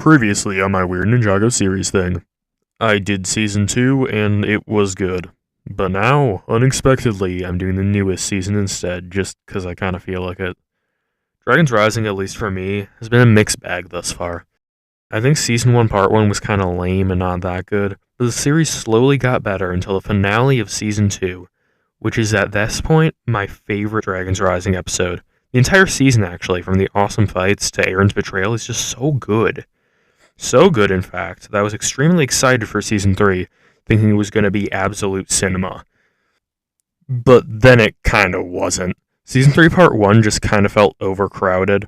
Previously on my Weird Ninjago series thing. I did season 2 and it was good. But now, unexpectedly, I'm doing the newest season instead, just because I kind of feel like it. Dragons Rising, at least for me, has been a mixed bag thus far. I think season 1 part 1 was kind of lame and not that good, but the series slowly got better until the finale of season 2, which is at this point my favorite Dragons Rising episode. The entire season, actually, from the awesome fights to Eren's betrayal, is just so good. So good, in fact, that I was extremely excited for Season 3, thinking it was going to be absolute cinema. But then it kind of wasn't. Season 3 Part 1 just kind of felt overcrowded.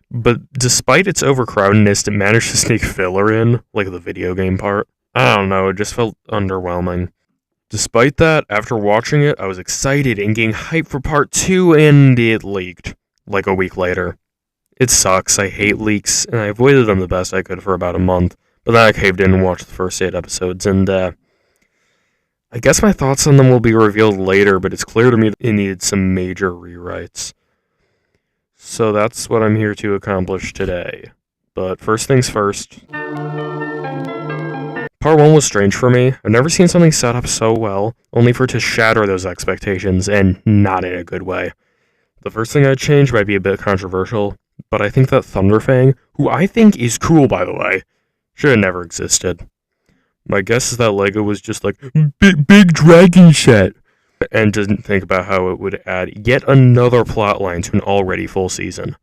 But despite its overcrowdedness, it managed to sneak filler in, like the video game part. I don't know, it just felt underwhelming. Despite that, after watching it, I was excited and getting hyped for Part 2, and it leaked, like a week later. It sucks, I hate leaks, and I avoided them the best I could for about a month, but then I caved in and watched the first 8 episodes, and I guess my thoughts on them will be revealed later, but it's clear to me that it needed some major rewrites. So that's what I'm here to accomplish today. But first things first. Part 1 was strange for me. I've never seen something set up so well, only for it to shatter those expectations, and not in a good way. The first thing I'd change might be a bit controversial, but I think that Thunderfang, who I think is cool by the way, should have never existed. My guess is that LEGO was just like, big dragon set, and didn't think about how it would add yet another plotline to an already full season.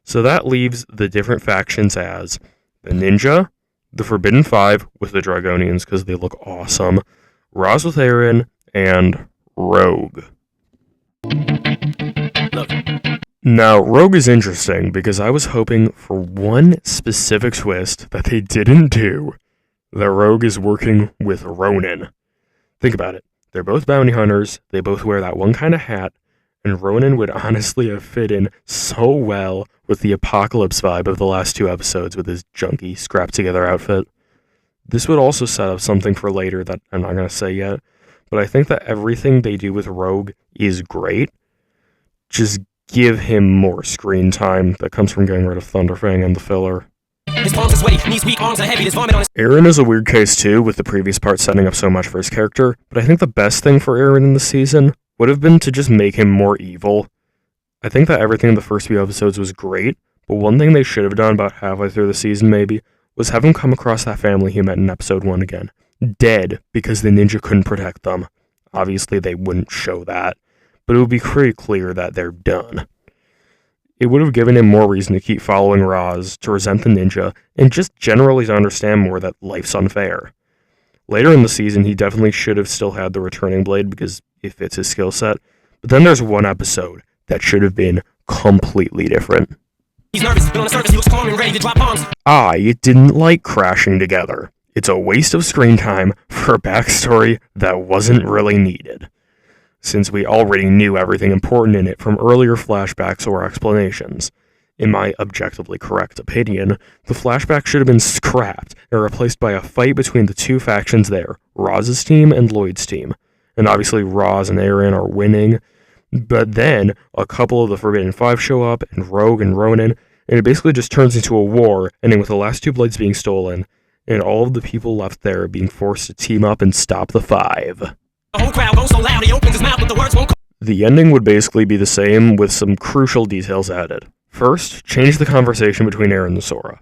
So that leaves the different factions as the Ninja, the Forbidden Five with the Dragonians because they look awesome, Roz with Eren, and Rogue. Now, Rogue is interesting because I was hoping for one specific twist that they didn't do. That Rogue is working with Ronin. Think about it. They're both bounty hunters, they both wear that one kind of hat, and Ronin would honestly have fit in so well with the apocalypse vibe of the last 2 episodes with his junky, scrapped-together outfit. This would also set up something for later that I'm not going to say yet, but I think that everything they do with Rogue is great. Just give him more screen time that comes from getting rid of Thunderfang and the filler. His palms are sweaty, and his weak arms are heavy, there's vomit on his... Eren is a weird case too, with the previous part setting up so much for his character, but I think the best thing for Eren in the season would have been to just make him more evil. I think that everything in the first few episodes was great, but one thing they should have done about halfway through the season maybe, was have him come across that family he met in episode 1 again. Dead, because the ninja couldn't protect them. Obviously they wouldn't show that, but it would be pretty clear that they're done. It would have given him more reason to keep following Roz, to resent the ninja, and just generally to understand more that life's unfair. Later in the season, he definitely should have still had the returning blade because it fits his skill set, but then there's one episode that should have been completely different. He's nervous, but on the surface he looks calm and ready to drop bombs. I didn't like crashing together. It's a waste of screen time for a backstory that wasn't really needed, since we already knew everything important in it from earlier flashbacks or explanations. In my objectively correct opinion, the flashback should have been scrapped and replaced by a fight between the 2 factions there, Roz's team and Lloyd's team. And obviously Roz and Eren are winning, but then a couple of the Forbidden Five show up, and Rogue and Ronin, and it basically just turns into a war, ending with the last 2 blades being stolen, and all of the people left there being forced to team up and stop the Five. The whole crowd goes so loud he opens his mouth but the words won't come. The ending would basically be the same with some crucial details added. First, change the conversation between Eren and Sora.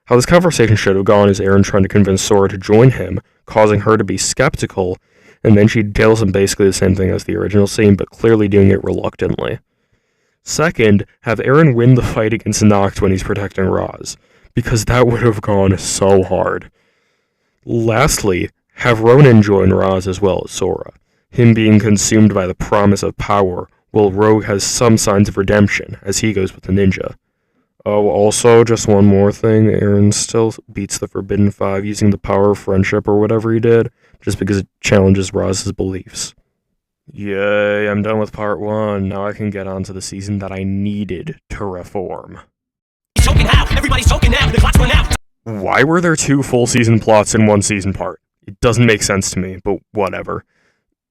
How this conversation should have gone is Eren trying to convince Sora to join him, causing her to be skeptical, and then she tells him basically the same thing as the original scene, but clearly doing it reluctantly. Second, have Eren win the fight against Noct when he's protecting Roz, because that would have gone so hard. Lastly, have Ronin join Roz as well as Sora, him being consumed by the promise of power, while Rogue has some signs of redemption as he goes with the ninja. Oh, also, just one more thing, Eren still beats the Forbidden Five using the power of friendship or whatever he did, just because it challenges Roz's beliefs. Yay, I'm done with part 1, now I can get on to the season that I needed to reform. He's choking out, everybody's choking now, the clock's run out. Why were there 2 full season plots in 1 season part? It doesn't make sense to me, but whatever.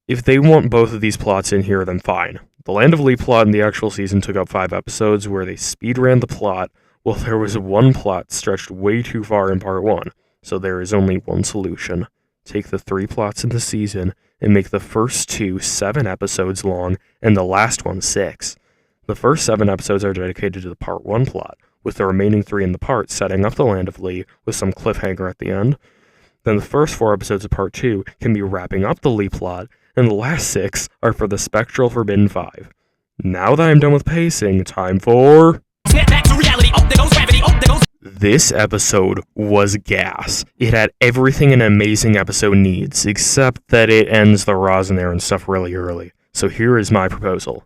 If they want both of these plots in here, then fine. The Land of Lee plot in the actual season took up 5 episodes where they speed ran the plot Well, there was one plot stretched way too far in part 1, so there is only one solution. Take the 3 plots in the season and make the first 2 7 episodes long and the last one 6. The first 7 episodes are dedicated to the part 1 plot, with the remaining 3 in the part setting up the Land of Lee with some cliffhanger at the end. Then the first 4 episodes of part 2 can be wrapping up the Lee plot, and the last 6 are for the Spectral Forbidden 5. Now that I'm done with pacing, time for... Snap back to reality. Oh, there goes gravity. Oh, there goes. This episode was gas. It had everything an amazing episode needs, except that it ends the Roz and Aaron stuff really early. So here is my proposal.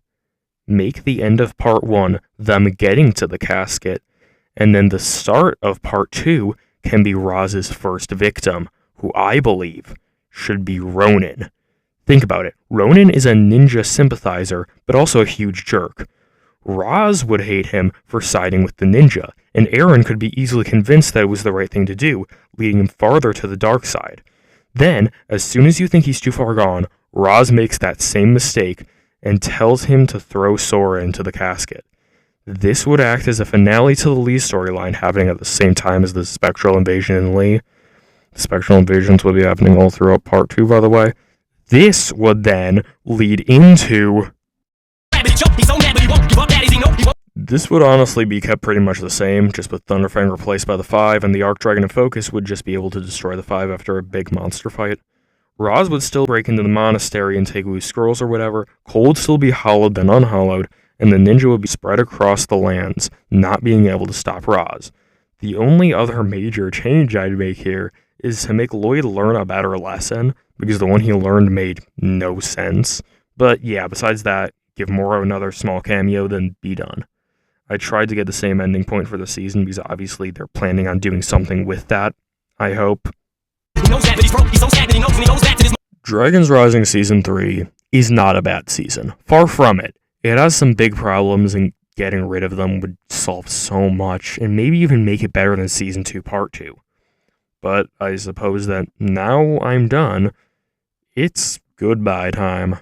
Make the end of part 1 them getting to the casket, and then the start of part 2 can be Roz's first victim, who I believe should be Ronan. Think about it. Ronan is a ninja sympathizer, but also a huge jerk. Roz would hate him for siding with the ninja, and Aaron could be easily convinced that it was the right thing to do, leading him farther to the dark side. Then, as soon as you think he's too far gone, Roz makes that same mistake and tells him to throw Sora into the casket. This would act as a finale to the Lee storyline happening at the same time as the Spectral Invasion in Lee. The Spectral Invasions would be happening all throughout part 2, by the way. This would then lead into... Gravity choke. He's so mad, but he won't give up. That easy. No, he won't. This would honestly be kept pretty much the same, just with Thunderfang replaced by the 5, and the Arc Dragon in focus would just be able to destroy the 5 after a big monster fight. Roz would still break into the monastery and take loose scrolls or whatever, Cole would still be hollowed then unhollowed, and the ninja would be spread across the lands, not being able to stop Roz. The only other major change I'd make here is to make Lloyd learn a better lesson, because the one he learned made no sense. But yeah, besides that, give Moro another small cameo, then be done. I tried to get the same ending point for the season, because obviously they're planning on doing something with that, I hope. He knows that, but he's broke. He's so sad that he knows when he goes back to this. Dragons Rising Season 3 is not a bad season. Far from it. It has some big problems, and getting rid of them would solve so much, and maybe even make it better than Season 2 Part 2. But I suppose that now I'm done, it's goodbye time.